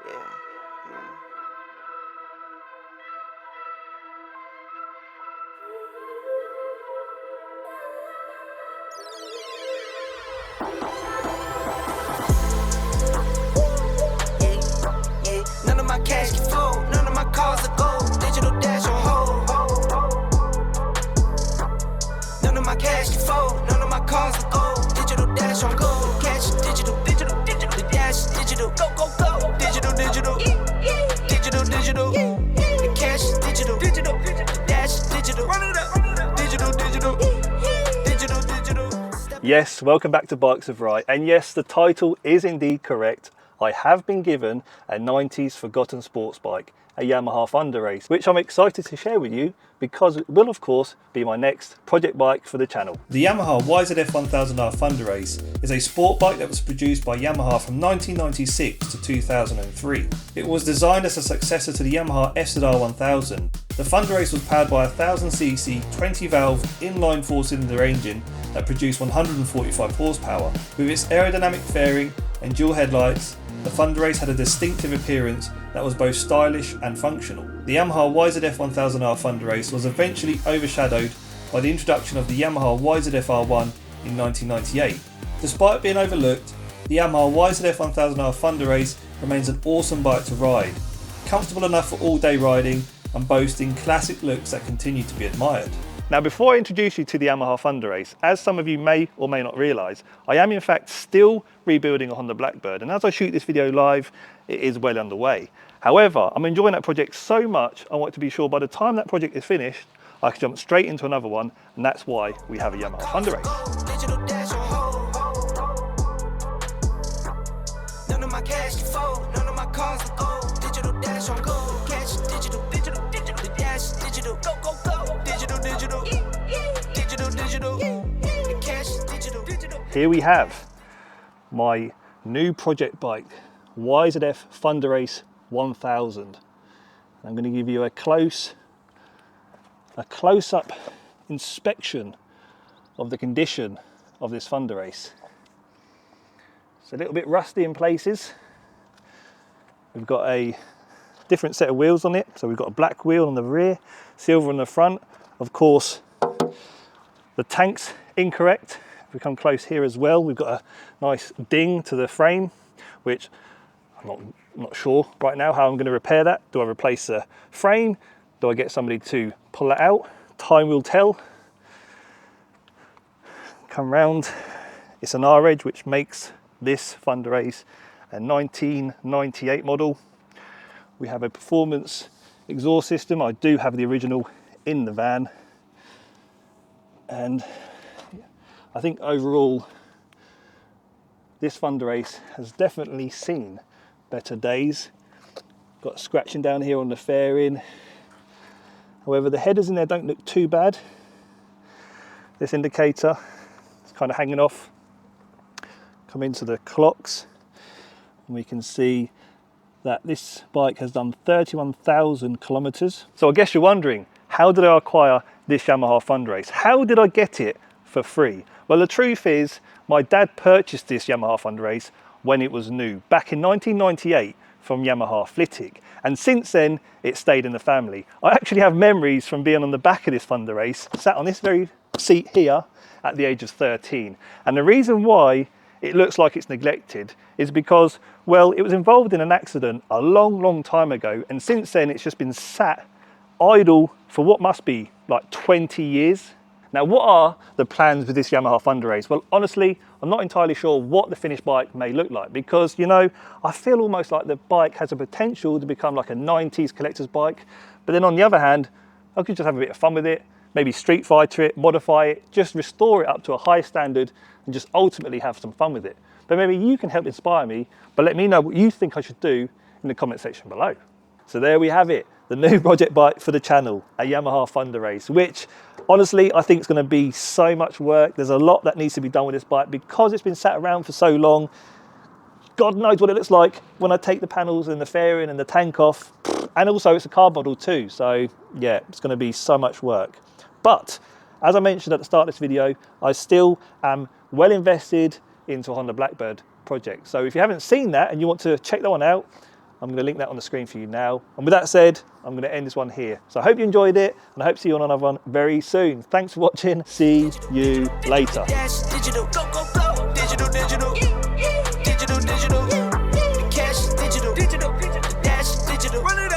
None of my cash can fold, none of my cars are gold. Digital dash on hold. None of my cash can fold, none of my cars are gold. Digital dash on gold. Cash digital, digital, digital. The dash digital, go, go, go. Digital, digital, digital, digital. The cash digital, digital, the dash digital. Run it up, digital, digital, digital, digital. Yes, welcome back to Bikes of Right, and yes, the title is indeed correct. I have been given a 90s forgotten sports bike, a Yamaha Thunderace, which I'm excited to share with you because it will of course be my next project bike for the channel. The Yamaha Yzf1000R Thunderace is a sport bike that was produced by Yamaha from 1996 to 2003. It was designed as a successor to the Yamaha Yzf1000R. The Thunderace was powered by a 1000cc 20-valve inline 4-cylinder engine that produced 145 horsepower. With its aerodynamic fairing and dual headlights, the Thunderace had a distinctive appearance that was both stylish and functional. The Yamaha Yzf1000R Thunderace was eventually overshadowed by the introduction of the Yamaha Yzf-R1 in 1998. Despite being overlooked, the Yamaha Yzf1000R Thunderace remains an awesome bike to ride, comfortable enough for all-day riding and boasting classic looks that continue to be admired. Now, before I introduce you to the Yamaha Thunderace, as some of you may or may not realise, I am in fact still rebuilding a Honda Blackbird, and as I shoot this video live, it is well underway. However, I'm enjoying that project so much, I want to be sure by the time that project is finished, I can jump straight into another one, and that's why we have a Yamaha Thunderace. None of my cash can fold, none of my cars are gold. Digital dash on gold. Cash digital, digital, digital. The dash digital, go, go, go. Digital, digital, digital, digital. The cash digital, digital. Here we have my new project bike, Yzf Thunderace 1000. I'm going to give you a close-up inspection of the condition of this Thunderace. It's a little bit rusty in places. We've got a different set of wheels on it. So we've got a black wheel on the rear, silver on the front. Of course, the tank's incorrect. If we come close here as well, we've got a nice ding to the frame, which I'm not sure right now how I'm going to repair that. Do I replace the frame? Do I get somebody to pull it out? Time will tell. Come round. It's an R-Edge, which makes this Thunderace a 1998 model. We have a performance exhaust system. I do have the original in the van. And I think overall, this Thunderace has definitely seen better days. Got scratching down here on the fairing. However, the headers in there don't look too bad. This indicator is kind of hanging off. Come into the clocks and we can see that this bike has done 31,000 kilometers. So I guess you're wondering, how did I acquire this Yamaha Thunderace? How did I get it for free? Well, the truth is, my dad purchased this Yamaha Thunderace when it was new, back in 1998 from Yamaha Flittic. And since then, it stayed in the family. I actually have memories from being on the back of this Thunderace, sat on this very seat here at the age of 13. And the reason why it looks like it's neglected is because, well, it was involved in an accident a long time ago, and since then it's just been sat idle for what must be like 20 years. Now, what are the plans with this Yamaha Thunderace? Well, honestly, I'm not entirely sure what the finished bike may look like because, you know, I feel almost like the bike has a potential to become like a 90s collector's bike, but then on the other hand, I could just have a bit of fun with it, maybe street fighter it, modify it, just restore it up to a high standard and just ultimately have some fun with it. But maybe you can help inspire me, but let me know what you think I should do in the comment section below. So there we have it, the new project bike for the channel, a Yamaha Thunderace, which honestly I think is going to be so much work. There's a lot that needs to be done with this bike because it's been sat around for so long. God knows what it looks like when I take the panels and the fairing and the tank off. And also it's a car model too, so yeah, it's going to be so much work. But as I mentioned at the start of this video, I still am well invested into a Honda Blackbird project. So if you haven't seen that and you want to check that one out, I'm going to link that on the screen for you now. And with that said, I'm going to end this one here. So I hope you enjoyed it, and I hope to see you on another one very soon. Thanks for watching. See you later. Digital, go, go, go. Digital, digital. Digital, digital. The cash is digital. Digital, digital. The dash is digital.